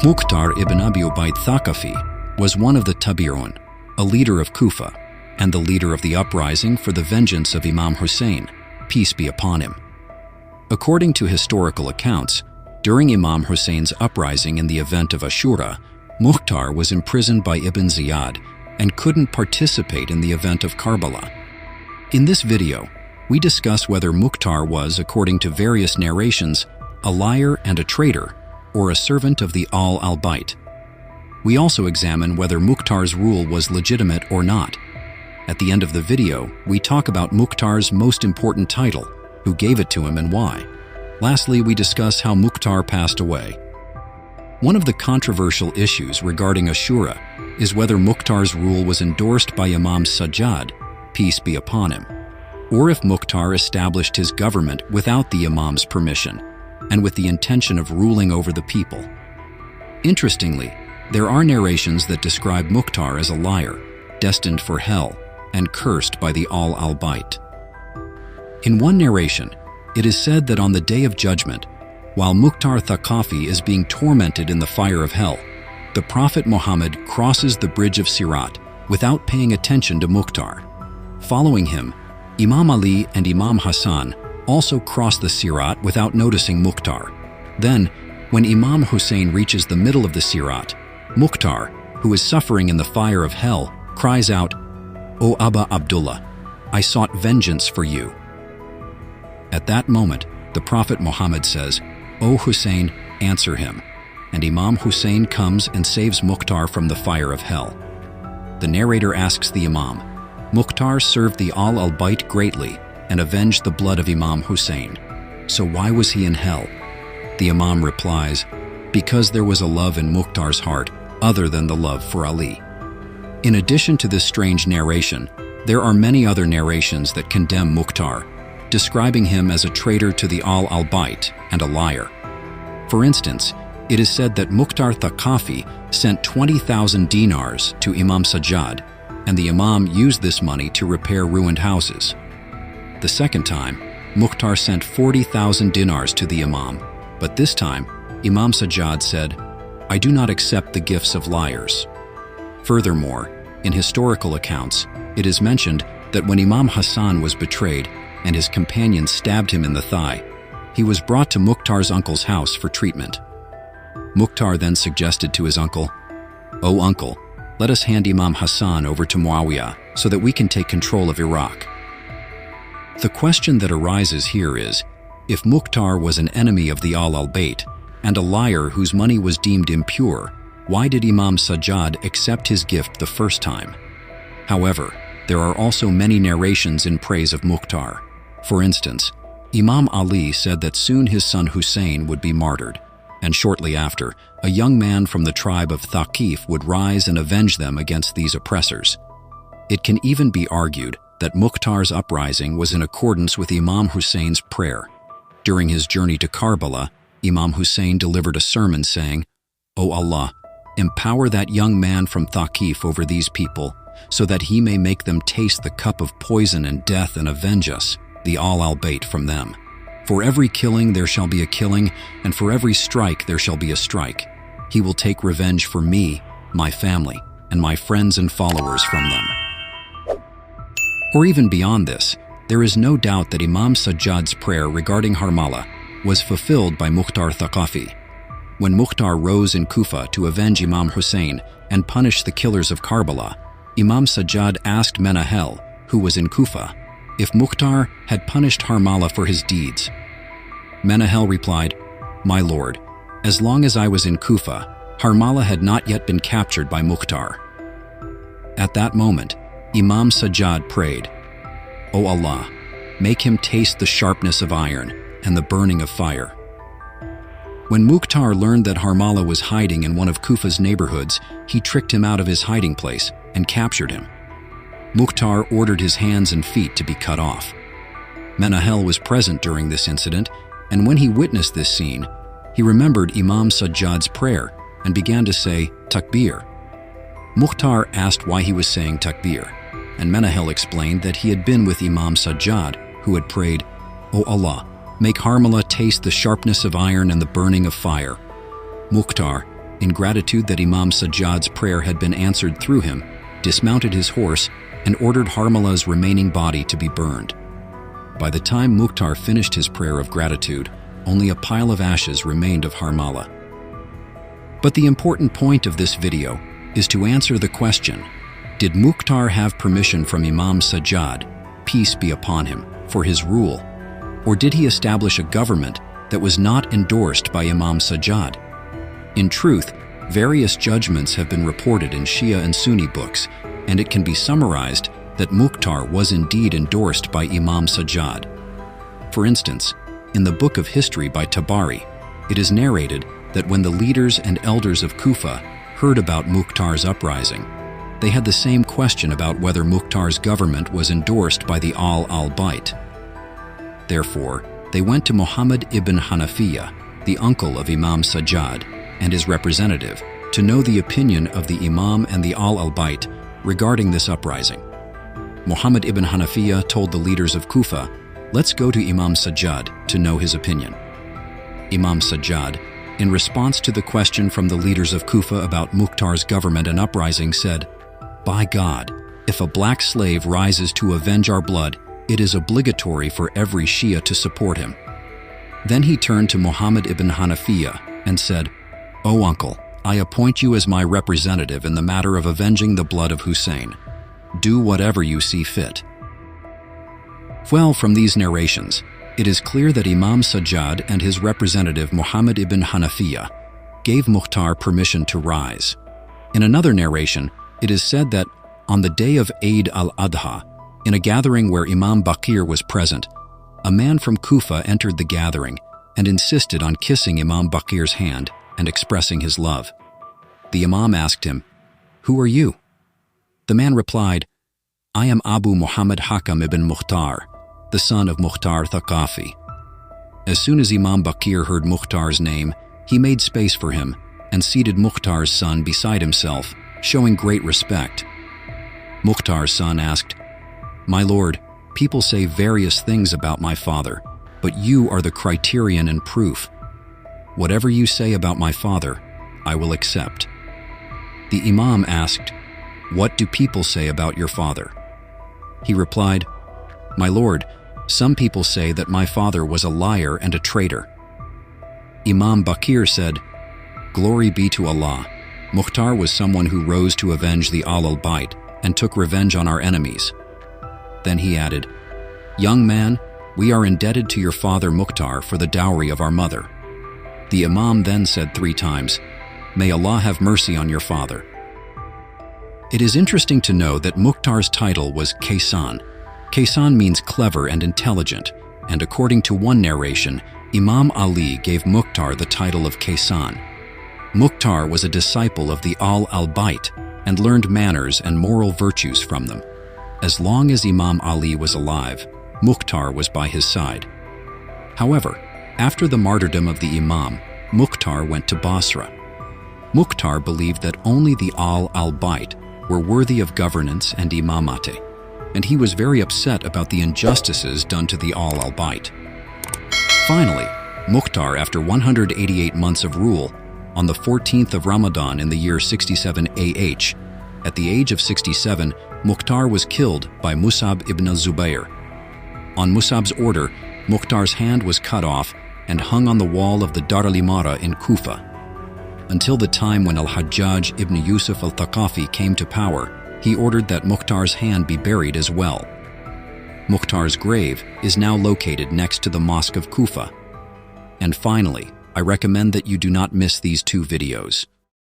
Mukhtar ibn Abi Ubaid Thaqafi was one of the Tabi'un, a leader of Kufa, and the leader of the uprising for the vengeance of Imam Hussein, peace be upon him. According to historical accounts, during Imam Hussein's uprising in the event of Ashura, Mukhtar was imprisoned by Ibn Ziyad and couldn't participate in the event of Karbala. In this video, we discuss whether Mukhtar was, according to various narrations, a liar and a traitor, or a servant of the al-Bayt. We also examine whether Mukhtar's rule was legitimate or not. At the end of the video, we talk about Mukhtar's most important title, who gave it to him and why. Lastly, we discuss how Mukhtar passed away. One of the controversial issues regarding Ashura is whether Mukhtar's rule was endorsed by Imam Ziyad, peace be upon him, or if Mukhtar established his government without the Imam's permission and with the intention of ruling over the people. Interestingly, there are narrations that describe Mukhtar as a liar, destined for hell, and cursed by the al-Bayt. In one narration, it is said that on the Day of Judgment, while Mukhtar Thaqafi is being tormented in the fire of hell, the Prophet Muhammad crosses the bridge of Sirat without paying attention to Mukhtar. Following him, Imam Ali and Imam Hassan also cross the Sirat without noticing Mukhtar. Then, when Imam Hussein reaches the middle of the Sirat, Mukhtar, who is suffering in the fire of hell, cries out, "O Aba Abdullah, I sought vengeance for you." At that moment, the Prophet Muhammad says, "O Hussein, answer him." And Imam Hussein comes and saves Mukhtar from the fire of hell. The narrator asks the Imam, "Mukhtar served the al-Bayt greatly and avenged the blood of Imam Hussein. So why was he in hell?" The Imam replies, "Because there was a love in Mukhtar's heart other than the love for Ali." In addition to this strange narration, there are many other narrations that condemn Mukhtar, describing him as a traitor to the al-Bayt and a liar. For instance, it is said that Mukhtar Thaqafi sent 20,000 dinars to Imam Ziyad, and the Imam used this money to repair ruined houses. The second time, Mukhtar sent 40,000 dinars to the Imam, but this time, Imam Ziyad said, "I do not accept the gifts of liars." Furthermore, in historical accounts, it is mentioned that when Imam Hassan was betrayed and his companion stabbed him in the thigh, he was brought to Mukhtar's uncle's house for treatment. Mukhtar then suggested to his uncle, "O uncle, let us hand Imam Hassan over to Muawiyah so that we can take control of Iraq." The question that arises here is, if Mukhtar was an enemy of the al-Bayt and a liar whose money was deemed impure, why did Imam Ziyad accept his gift the first time? However, there are also many narrations in praise of Mukhtar. For instance, Imam Ali said that soon his son Hussein would be martyred, and shortly after, a young man from the tribe of Thaqif would rise and avenge them against these oppressors. It can even be argued that Mukhtar's uprising was in accordance with Imam Hussein's prayer. During his journey to Karbala, Imam Hussein delivered a sermon saying, "O Allah, empower that young man from Thaqif over these people, so that he may make them taste the cup of poison and death and avenge us, the al-Bayt, from them. For every killing there shall be a killing, and for every strike there shall be a strike. He will take revenge for me, my family, and my friends and followers from them." Or even beyond this, there is no doubt that Imam Ziyad's prayer regarding Karbala was fulfilled by Mukhtar Thaqafi. When Mukhtar rose in Kufa to avenge Imam Hussein and punish the killers of Karbala, Imam Ziyad asked Menahel, who was in Kufa, if Mukhtar had punished Karbala for his deeds. Menahel replied, "My lord, as long as I was in Kufa, Karbala had not yet been captured by Mukhtar." At that moment, Imam Ziyad prayed, "O Allah, make him taste the sharpness of iron and the burning of fire." When Mukhtar learned that Karbala was hiding in one of Kufa's neighborhoods, he tricked him out of his hiding place and captured him. Mukhtar ordered his hands and feet to be cut off. Menahel was present during this incident, and when he witnessed this scene, he remembered Imam Ziyad's prayer and began to say, "Takbir." Mukhtar asked why he was saying takbir, and Menahel explained that he had been with Imam Ziyad, who had prayed, "O Allah, make Karbala taste the sharpness of iron and the burning of fire." Mukhtar, in gratitude that Imam Sajjad's prayer had been answered through him, dismounted his horse and ordered Harmala's remaining body to be burned. By the time Mukhtar finished his prayer of gratitude, only a pile of ashes remained of Harmala. But the important point of this video is to answer the question, did Mukhtar have permission from Imam Sajjad, peace be upon him, for his rule, or did he establish a government that was not endorsed by Imam Sajjad? In truth, various judgments have been reported in Shia and Sunni books, and it can be summarized that Mukhtar was indeed endorsed by Imam Sajjad. For instance, in the Book of History by Tabari, it is narrated that when the leaders and elders of Kufa heard about Mukhtar's uprising, they had the same question about whether Mukhtar's government was endorsed by the al-Bayt. Therefore, they went to Muhammad ibn Hanafiya, the uncle of Imam Sajjad, and his representative, to know the opinion of the Imam and the al-Bayt regarding this uprising. Muhammad ibn Hanafiya told the leaders of Kufa, "Let's go to Imam Sajjad to know his opinion." Imam Sajjad, in response to the question from the leaders of Kufa about Mukhtar's government and uprising, said, "By God, if a black slave rises to avenge our blood, it is obligatory for every Shia to support him." Then he turned to Muhammad ibn Hanafiya and said, "O uncle, I appoint you as my representative in the matter of avenging the blood of Hussein. Do whatever you see fit." Well, from these narrations, it is clear that Imam Sajjad and his representative Muhammad ibn Hanafiya gave Mukhtar permission to rise. In another narration, it is said that on the day of Eid al-Adha, in a gathering where Imam Baqir was present, a man from Kufa entered the gathering and insisted on kissing Imam Baqir's hand and expressing his love. The Imam asked him, "Who are you?" The man replied, "I am Abu Muhammad Hakam ibn Mukhtar, the son of Mukhtar Thaqafi." As soon as Imam Baqir heard Mukhtar's name, he made space for him and seated Mukhtar's son beside himself, showing great respect. Mukhtar's son asked, "My lord, people say various things about my father, but you are the criterion and proof. Whatever you say about my father, I will accept." The Imam asked, "What do people say about your father?" He replied, "My lord, some people say that my father was a liar and a traitor." Imam Baqir said, "Glory be to Allah. Mukhtar was someone who rose to avenge the al-Bayt and took revenge on our enemies." Then he added, "Young man, we are indebted to your father Mukhtar for the dowry of our mother." The Imam then said 3 times, "May Allah have mercy on your father." It is interesting to know that Mukhtar's title was Kaysan. Kaysan means clever and intelligent, and according to one narration, Imam Ali gave Mukhtar the title of Kaysan. Mukhtar was a disciple of the al-Bayt and learned manners and moral virtues from them. As long as Imam Ali was alive, Mukhtar was by his side. However, after the martyrdom of the Imam, Mukhtar went to Basra. Mukhtar believed that only the al-Bayt were worthy of governance and imamate, and he was very upset about the injustices done to the al-Bayt. Finally, Mukhtar, after 188 months of rule, on the 14th of Ramadan in the year 67 AH, at the age of 67, Mukhtar was killed by Musab ibn Zubayr. On Musab's order, Mukhtar's hand was cut off and hung on the wall of the Dar al-Imara in Kufa. Until the time when al-Hajjaj ibn Yusuf al-Thaqafi came to power, he ordered that Mukhtar's hand be buried as well. Mukhtar's grave is now located next to the Mosque of Kufa. And finally, I recommend that you do not miss these 2 videos.